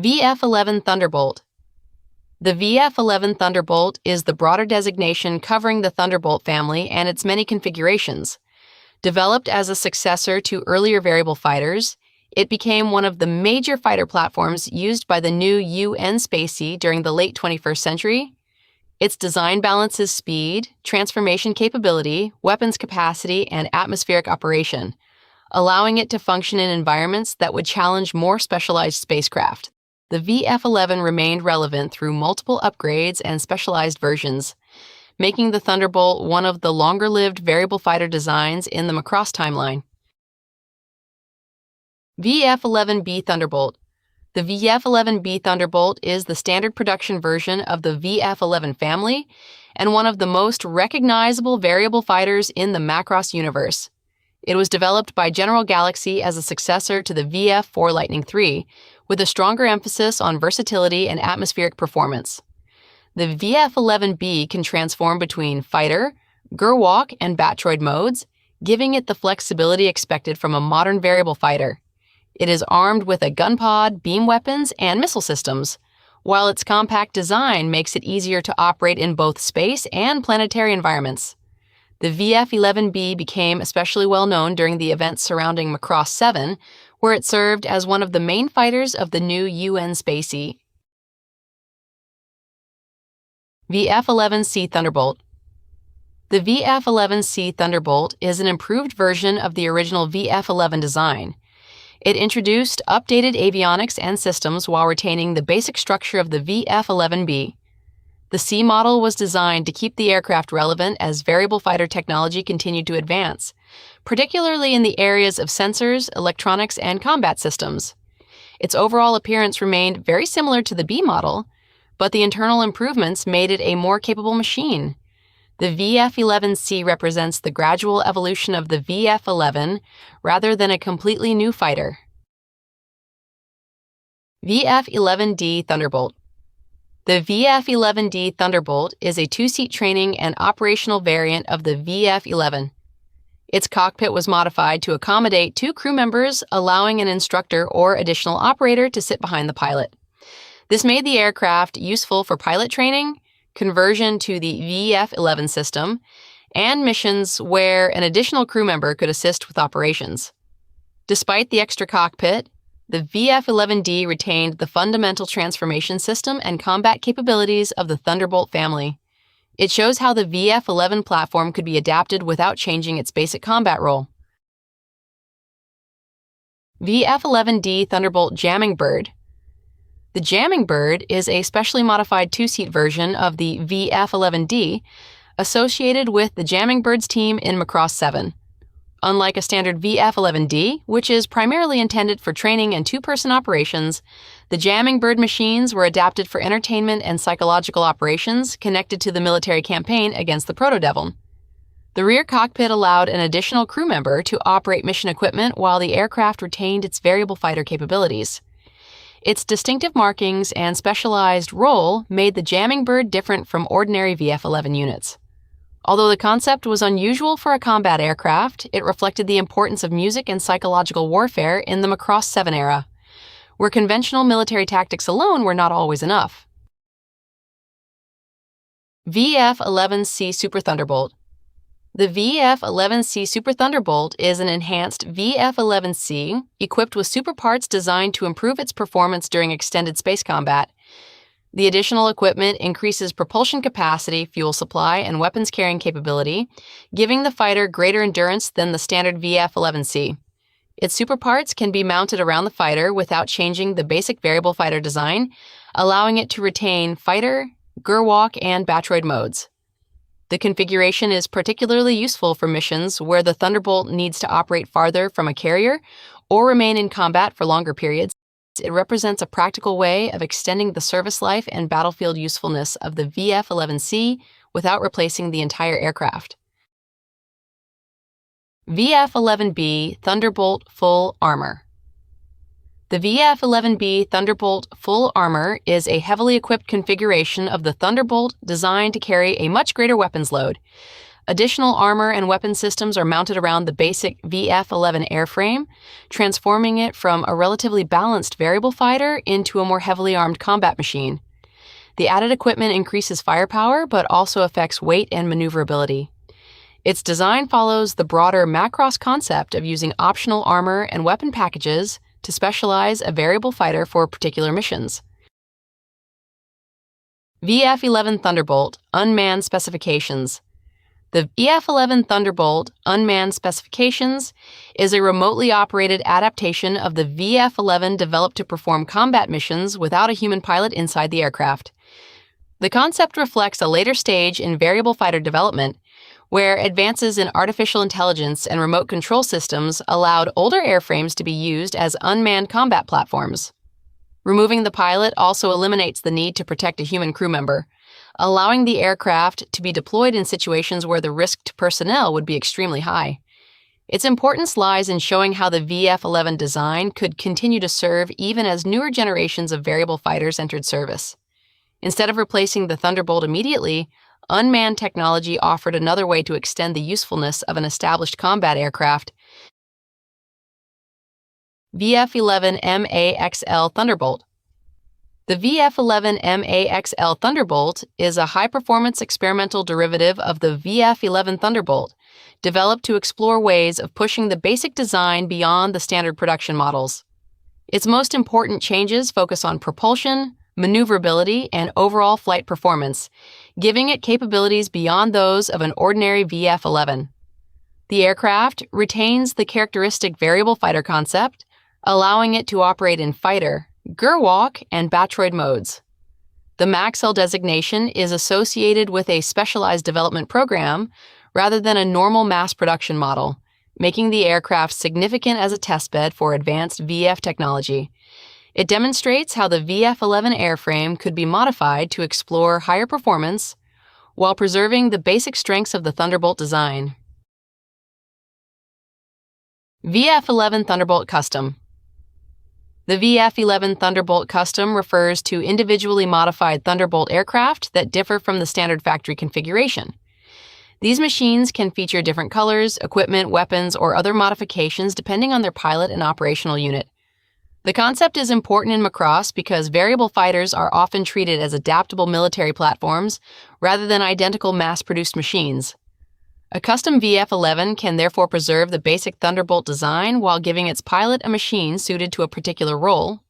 VF-11 Thunderbolt. The VF-11 Thunderbolt is the broader designation covering the Thunderbolt family and its many configurations. Developed as a successor to earlier variable fighters, it became one of the major fighter platforms used by the new UN Spacey during the late 21st century. Its design balances speed, transformation capability, weapons capacity, and atmospheric operation, allowing it to function in environments that would challenge more specialized spacecraft. The VF-11 remained relevant through multiple upgrades and specialized versions, making the Thunderbolt one of the longer-lived variable fighter designs in the Macross timeline. VF-11B Thunderbolt. The VF-11B Thunderbolt is the standard production version of the VF-11 family and one of the most recognizable variable fighters in the Macross universe. It was developed by General Galaxy as a successor to the VF-4 Lightning III, with a stronger emphasis on versatility and atmospheric performance. The VF-11B can transform between fighter, Gerwalk, and Batroid modes, giving it the flexibility expected from a modern variable fighter. It is armed with a gun pod, beam weapons, and missile systems, while its compact design makes it easier to operate in both space and planetary environments. The VF-11B became especially well known during the events surrounding Macross 7, where it served as one of the main fighters of the new UN Spacey. VF-11C Thunderbolt. The VF-11C Thunderbolt is an improved version of the original VF-11 design. It introduced updated avionics and systems while retaining the basic structure of the VF-11B. The C model was designed to keep the aircraft relevant as variable fighter technology continued to advance, particularly in the areas of sensors, electronics, and combat systems. Its overall appearance remained very similar to the B model, but the internal improvements made it a more capable machine. The VF-11C represents the gradual evolution of the VF-11 rather than a completely new fighter. VF-11D Thunderbolt. The VF-11D Thunderbolt is a two-seat training and operational variant of the VF-11. Its cockpit was modified to accommodate 2 crew members, allowing an instructor or additional operator to sit behind the pilot. This made the aircraft useful for pilot training, conversion to the VF-11 system, and missions where an additional crew member could assist with operations. Despite the extra cockpit, the VF-11D retained the fundamental transformation system and combat capabilities of the Thunderbolt family. It shows how the VF-11 platform could be adapted without changing its basic combat role. VF-11D Thunderbolt Jamming Bird. The Jamming Bird is a specially modified two-seat version of the VF-11D associated with the Jamming Birds team in Macross 7. Unlike a standard VF-11D, which is primarily intended for training and two-person operations, the Jamming Bird machines were adapted for entertainment and psychological operations connected to the military campaign against the Proto-Devil. The rear cockpit allowed an additional crew member to operate mission equipment while the aircraft retained its variable fighter capabilities. Its distinctive markings and specialized role made the Jamming Bird different from ordinary VF-11 units. Although the concept was unusual for a combat aircraft, it reflected the importance of music and psychological warfare in the Macross 7 era, where conventional military tactics alone were not always enough. VF-11C Super Thunderbolt. The VF-11C Super Thunderbolt is an enhanced VF-11C equipped with super parts designed to improve its performance during extended space combat. The additional equipment increases propulsion capacity, fuel supply, and weapons carrying capability, giving the fighter greater endurance than the standard VF-11C. Its super parts can be mounted around the fighter without changing the basic variable fighter design, allowing it to retain fighter, Gerwalk, and Batroid modes. The configuration is particularly useful for missions where the Thunderbolt needs to operate farther from a carrier or remain in combat for longer periods. It represents a practical way of extending the service life and battlefield usefulness of the VF-11C without replacing the entire aircraft. VF-11B Thunderbolt Full Armor. The VF-11B Thunderbolt Full Armor is a heavily equipped configuration of the Thunderbolt designed to carry a much greater weapons load. Additional armor and weapon systems are mounted around the basic VF-11 airframe, transforming it from a relatively balanced variable fighter into a more heavily armed combat machine. The added equipment increases firepower, but also affects weight and maneuverability. Its design follows the broader Macross concept of using optional armor and weapon packages to specialize a variable fighter for particular missions. VF-11 Thunderbolt Unmanned Specifications. The VF-11 Thunderbolt Unmanned Specifications is a remotely operated adaptation of the VF-11 developed to perform combat missions without a human pilot inside the aircraft. The concept reflects a later stage in variable fighter development, where advances in artificial intelligence and remote control systems allowed older airframes to be used as unmanned combat platforms. Removing the pilot also eliminates the need to protect a human crew member, allowing the aircraft to be deployed in situations where the risk to personnel would be extremely high. Its importance lies in showing how the VF-11 design could continue to serve even as newer generations of variable fighters entered service. Instead of replacing the Thunderbolt immediately, unmanned technology offered another way to extend the usefulness of an established combat aircraft. VF-11MAXL Thunderbolt. The VF-11MAXL Thunderbolt is a high-performance experimental derivative of the VF-11 Thunderbolt, developed to explore ways of pushing the basic design beyond the standard production models. Its most important changes focus on propulsion, maneuverability, and overall flight performance, giving it capabilities beyond those of an ordinary VF-11. The aircraft retains the characteristic variable fighter concept, allowing it to operate in fighter, Gerwalk, and Batroid modes. The MAXL designation is associated with a specialized development program rather than a normal mass production model, making the aircraft significant as a testbed for advanced VF technology. It demonstrates how the VF-11 airframe could be modified to explore higher performance while preserving the basic strengths of the Thunderbolt design. VF-11 Thunderbolt Custom. The VF-11 Thunderbolt Custom refers to individually modified Thunderbolt aircraft that differ from the standard factory configuration. These machines can feature different colors, equipment, weapons, or other modifications depending on their pilot and operational unit. The concept is important in Macross because variable fighters are often treated as adaptable military platforms rather than identical mass-produced machines. A custom VF-11 can therefore preserve the basic Thunderbolt design while giving its pilot a machine suited to a particular role,